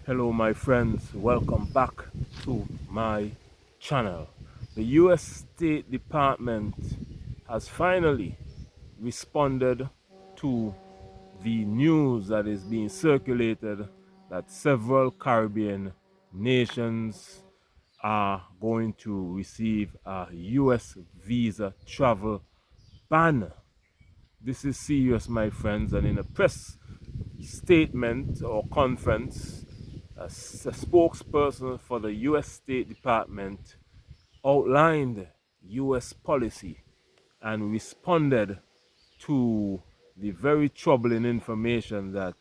Hello my friends, welcome back to my channel. The US State Department has finally responded to the news that is being circulated that several Caribbean nations are going to receive a US visa travel ban. This is serious, my friends, and in a press statement or conference, a spokesperson for the US State Department outlined US policy and responded to the very troubling information that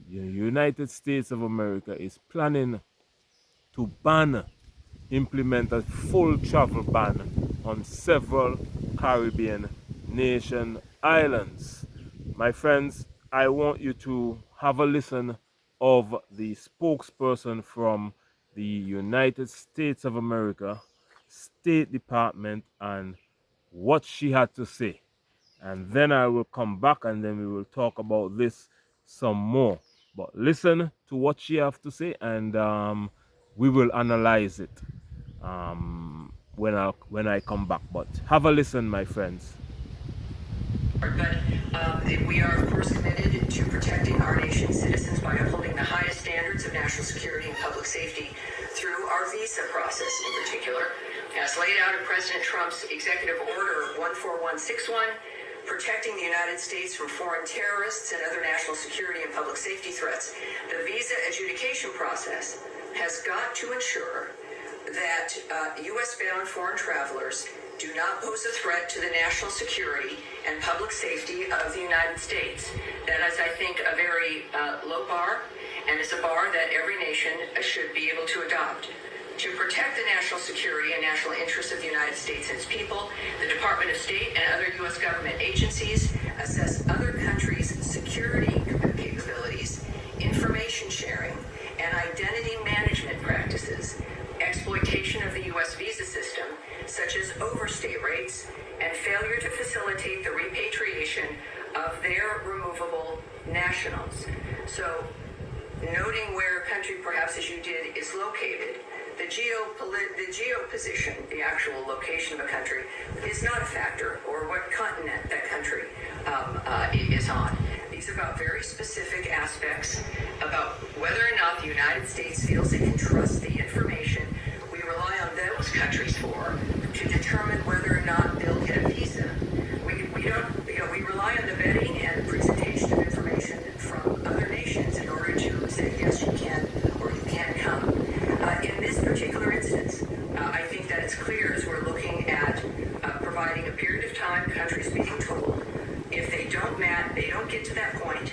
the United States of America is planning to implement a full travel ban on several Caribbean nation islands. My friends, I want you to have a listen of the spokesperson from the United States of America State Department and what she had to say. And then I will come back and then we will talk about this some more. But listen to what she have to say, and we will analyze it when I come back. But have a listen, my friends. But we are, of course, committed to protecting our nation's citizens by upholding the highest standards of national security and public safety through our visa process in particular, as laid out in President Trump's Executive Order 14161, protecting the United States from foreign terrorists and other national security and public safety threats. The visa adjudication process has got to ensure that U.S.-bound foreign travelers do not pose a threat to the national security and public safety of the United States. That is, I think, a very low bar, and it's a bar that every nation should be able to adopt. To protect the national security and national interests of the United States and its people, the Department of State and other U.S. government agencies assess other countries' security capabilities, information sharing, and identity management practices, exploitation of the U.S. visa system, such as overstay rates, and failure to facilitate the repatriation of their removable nationals. So, noting where a country, perhaps as you did, is located, the geo position, the actual location of a country, is not a factor, or what continent that country is on. These are about very specific aspects about whether or not the United States feels it can trust the information we rely on those countries for to determine whether or not they'll get a visa. We rely on the vetting and presentation of information from other nations in order to say yes, you can or you can't come. In this particular instance, I think that it's clear as we're looking at providing a period of time, countries being told if they don't get to that point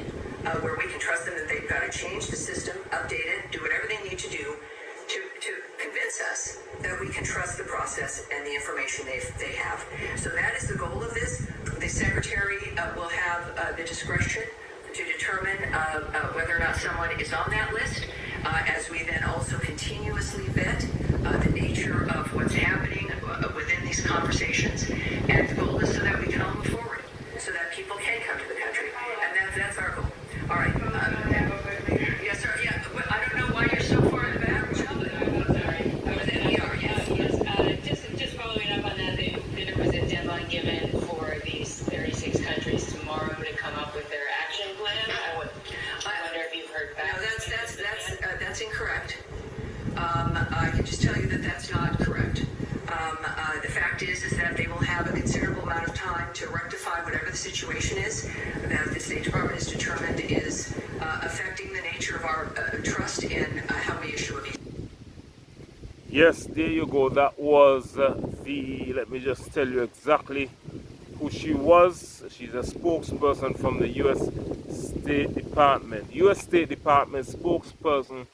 where we can trust them that they've got to change the system, update it, do whatever they need to do to convince us that we can trust the process and the information they have. So that is the goal of this. The Secretary will have the discretion to determine whether or not someone is on that list, as we then also continuously vet the nature of what's happening within these conversations. And the goal is so that we can all move forward, so that people can come to the country. And that's our goal. All right. Yes, sir. Yeah. I don't know why you're so far in the back. Just following up on that, there was a deadline given for these 36 countries tomorrow to come up with their action plan. I wonder if you've heard back. No, that's incorrect. I can just tell you that that's not correct. The fact is that they will have a considerable amount of time to rectify whatever the situation is that the State Department has determined is affecting the nature of our trust in how we issue a visa. Yes, there you go. That was let me just tell you exactly who she was. She's a spokesperson from the US State Department. US State Department spokesperson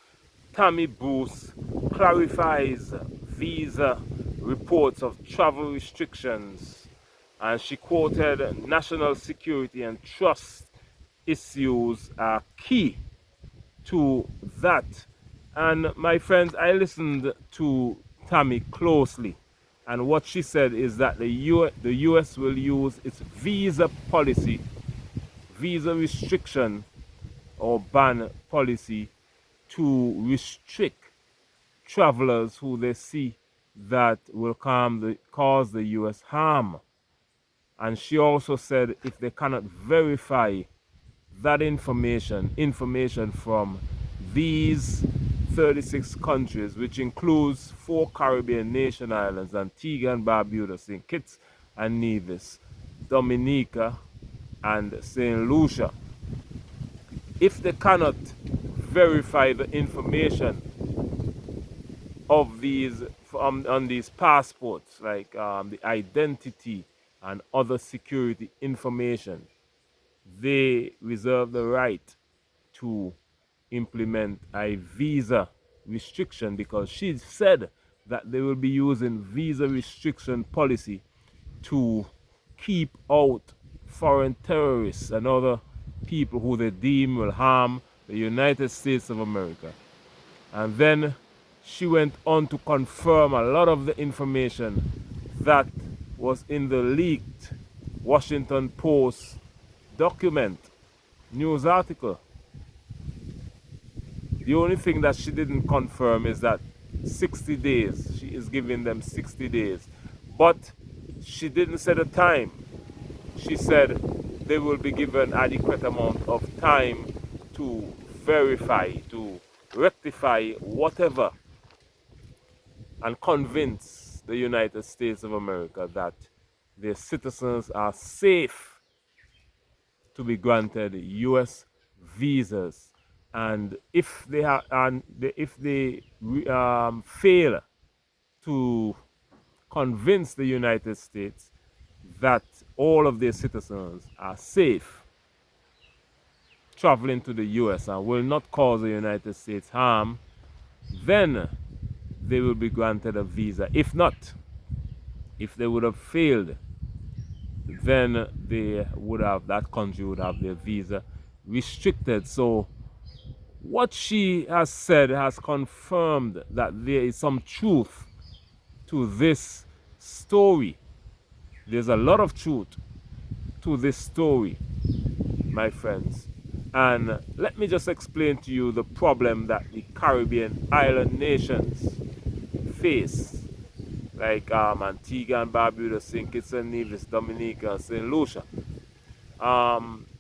Tammy Bruce clarifies visa reports of travel restrictions, and she quoted national security and trust issues are key to that. And my friends, I listened to Tammy closely, and what she said is that the US will use its visa policy, visa restriction or ban policy to restrict travelers who they see that will cause the US harm. And she also said if they cannot verify that information from these 36 countries, which includes 4 Caribbean nation islands, Antigua and Barbuda, St. Kitts and Nevis, Dominica, and St. Lucia. If they cannot verify the information of these on these passports, like the identity and other security information, they reserve the right to implement a visa restriction, because she said that they will be using visa restriction policy to keep out foreign terrorists and other people who they deem will harm the United States of America. And then she went on to confirm a lot of the information that was in the leaked Washington Post document, news article. The only thing that she didn't confirm is that 60 days, she is giving them 60 days. But she didn't say the time. She said they will be given adequate amount of time to verify, to rectify whatever, and convince the United States of America that their citizens are safe to be granted US visas. And if they fail to convince the United States that all of their citizens are safe traveling to the US and will not cause the United States harm, then they will be granted a visa. If not, if they would have failed, then that country would have their visa restricted. So what she has said has confirmed that there is some truth to this story. There's a lot of truth to this story, my friends. And let me just explain to you the problem that the Caribbean island nations face, like Antigua and Barbuda, St. Kitts and Nevis, Dominica, and St. Lucia.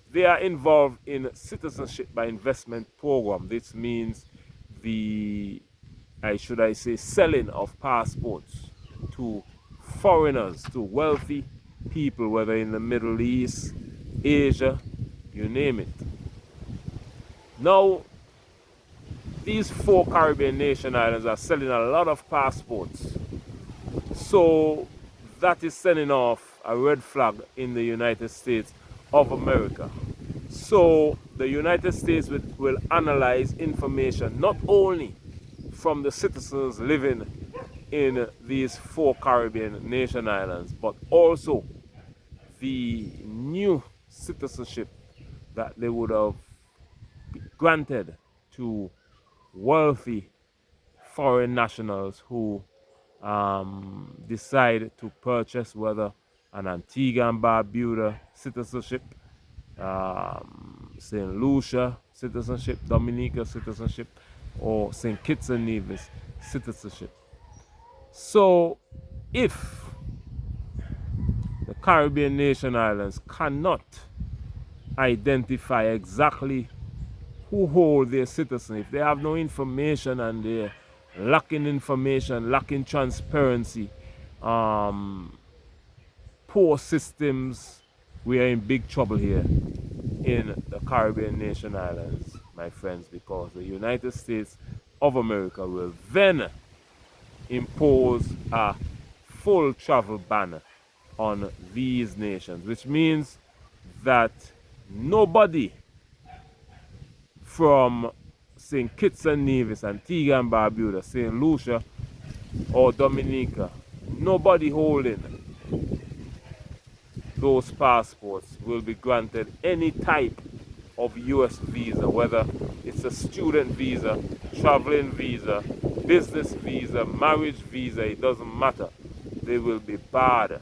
They are involved in citizenship by investment program. This means selling of passports to foreigners, to wealthy people, whether in the Middle East, Asia, you name it. Now, these 4 Caribbean nation islands are selling a lot of passports. So that is sending off a red flag in the United States of America. So the United States will analyze information not only from the citizens living in these 4 Caribbean nation islands, but also the new citizenship that they would have granted to wealthy foreign nationals who decide to purchase whether an Antigua and Barbuda citizenship, St. Lucia citizenship, Dominica citizenship, or St. Kitts and Nevis citizenship. So if the Caribbean nation islands cannot identify exactly who hold their citizens, if they have no information and they're lacking information, lacking transparency, poor systems, we are in big trouble here in the Caribbean nation islands, my friends, because the United States of America will then impose a full travel ban on these nations, which means that nobody from St. Kitts and Nevis, Antigua and Barbuda, St. Lucia, or Dominica, nobody holding those passports will be granted any type of US visa, whether it's a student visa, traveling visa, business visa, marriage visa, it doesn't matter. They will be barred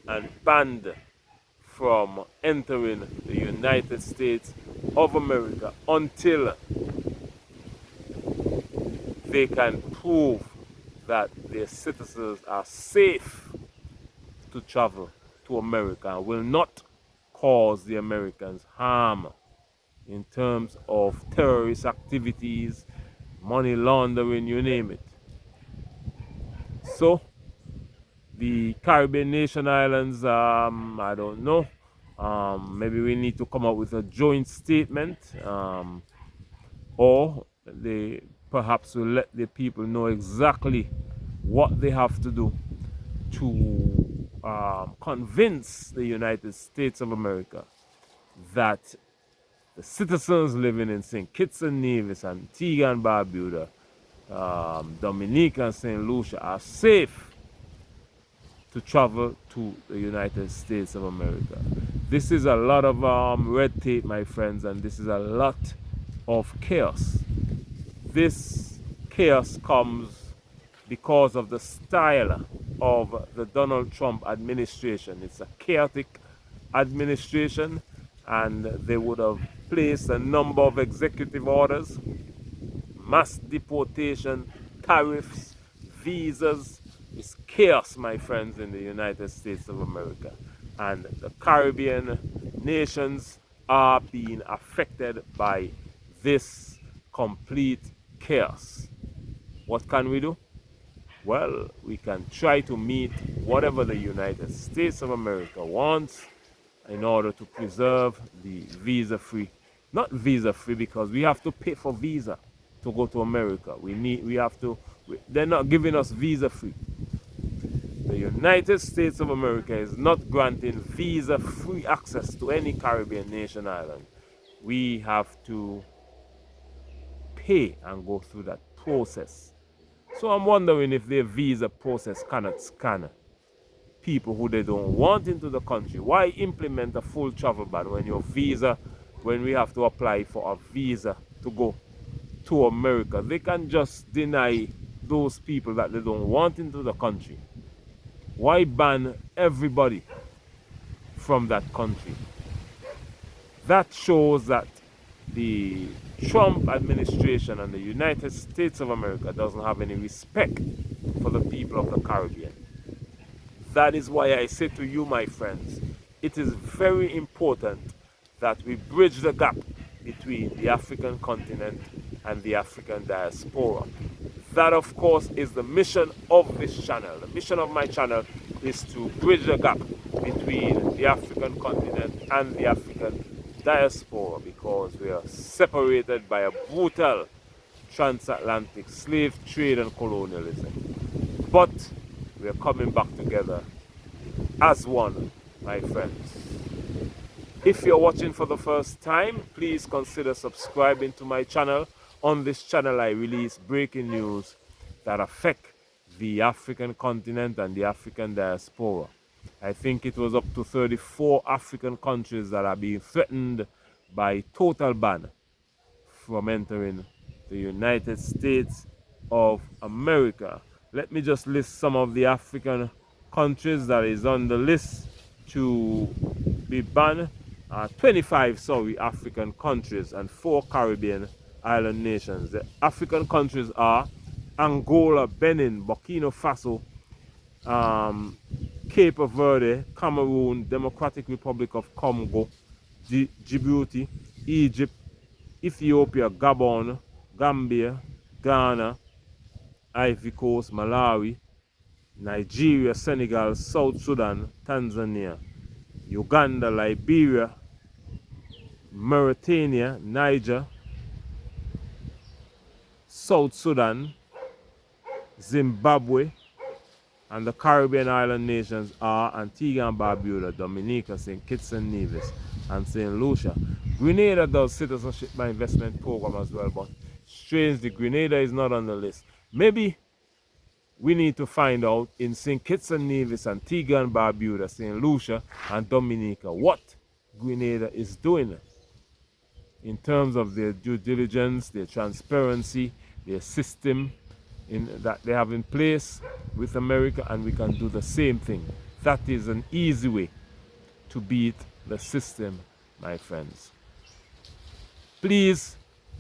and banned from entering the United States of America until they can prove that their citizens are safe to travel to America and will not cause the Americans harm in terms of terrorist activities, money laundering, you name it. So the Caribbean nation islands, I don't know. Maybe we need to come up with a joint statement, or they perhaps will let the people know exactly what they have to do to convince the United States of America that the citizens living in St. Kitts and Nevis, Antigua and Barbuda, Dominica and St. Lucia are safe to travel to the United States of America. This is a lot of red tape, my friends, and this is a lot of chaos. This chaos comes because of the style of the Donald Trump administration. It's a chaotic administration, and they would have placed a number of executive orders, mass deportation, tariffs, visas. It's chaos, my friends, in the United States of America. And the Caribbean nations are being affected by this complete chaos. What can we do? Well, we can try to meet whatever the United States of America wants in order to preserve the visa-free. Not visa-free because we have to pay for visa to go to America. They're not giving us visa-free. The United States of America is not granting visa-free access to any Caribbean nation island. We have to pay and go through that process. So I'm wondering if their visa process cannot scan people who they don't want into the country. Why implement a full travel ban when we have to apply for a visa to go to America? They can just deny those people that they don't want into the country. Why ban everybody from that country? That shows that the Trump administration and the United States of America doesn't have any respect for the people of the Caribbean. That is why I say to you, my friends, it is very important that we bridge the gap between the African continent and the African diaspora. That, of course, is the mission of this channel. The mission of my channel is to bridge the gap between the African continent and the African diaspora, because we are separated by a brutal transatlantic slave trade and colonialism. But we are coming back together as one, my friends. If you're watching for the first time, please consider subscribing to my channel. On this channel, I release breaking news that affect the African continent and the African diaspora. I think it was up to 34 African countries that are being threatened by total ban from entering the United States of America. Let me just list some of the African countries that is on the list to be banned. 25 African countries and 4 Caribbean island nations. The African countries are Angola, Benin, Burkina Faso, Cape Verde, Cameroon, Democratic Republic of Congo, Djibouti, Egypt, Ethiopia, Gabon, Gambia, Ghana, Ivory Coast, Malawi, Nigeria, Senegal, South Sudan, Tanzania, Uganda, Liberia, Mauritania, Niger, South Sudan, Zimbabwe, and the Caribbean island nations are Antigua and Barbuda, Dominica, St. Kitts and Nevis, and St. Lucia. Grenada does citizenship by investment program as well, but strangely, Grenada is not on the list. Maybe we need to find out in St. Kitts and Nevis, Antigua and Barbuda, St. Lucia, and Dominica what Grenada is doing in terms of their due diligence, their transparency, their system that they have in place with America, and we can do the same thing. That is an easy way to beat the system, my friends. Please,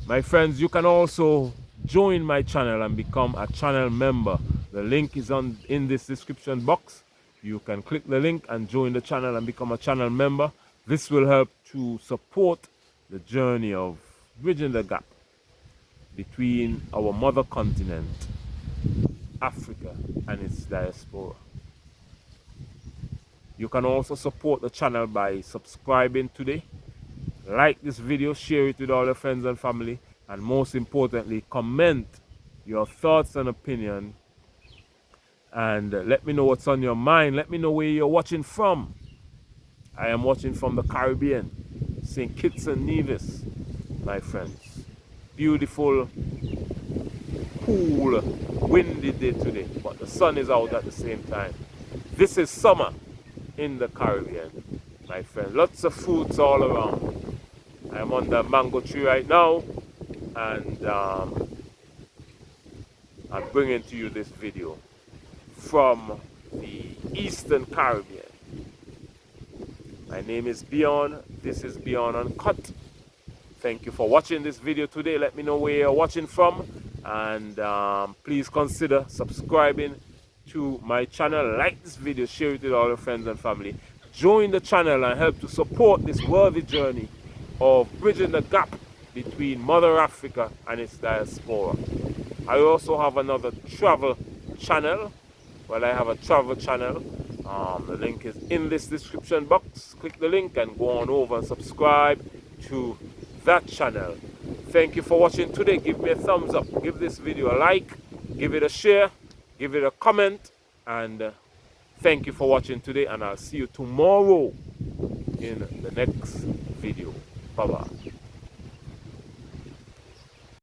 my friends, you can also join my channel and become a channel member. The link is in this description box. You can click the link and join the channel and become a channel member. This will help to support the journey of bridging the gap between our mother continent, Africa, and its diaspora. You can also support the channel by subscribing today. Like this video, share it with all your friends and family, and most importantly, comment your thoughts and opinion, and let me know what's on your mind. Let me know where you're watching from. I am watching from the Caribbean, St. Kitts and Nevis, my friends. Beautiful, cool, windy day today, but the sun is out at the same time. This is summer in the Caribbean, my friend. Lots of fruits all around. I'm under a mango tree right now, and I'm bringing to you this video from the Eastern Caribbean. My name is Beyond. This is Beyond Uncut. Thank you for watching this video today. Let me know where you're watching from, and please consider subscribing to my channel. Like this video, share it with all your friends and family. Join the channel and help to support this worthy journey of bridging the gap between Mother Africa and its diaspora. I also have another travel channel. Well, I have a travel channel. The link is in this description box. Click the link and go on over and subscribe to that channel. Thank you for watching today. Give me a thumbs up. Give this video a like. Give it a share. Give it a comment. And thank you for watching today. And I'll see you tomorrow in the next video. Bye-bye.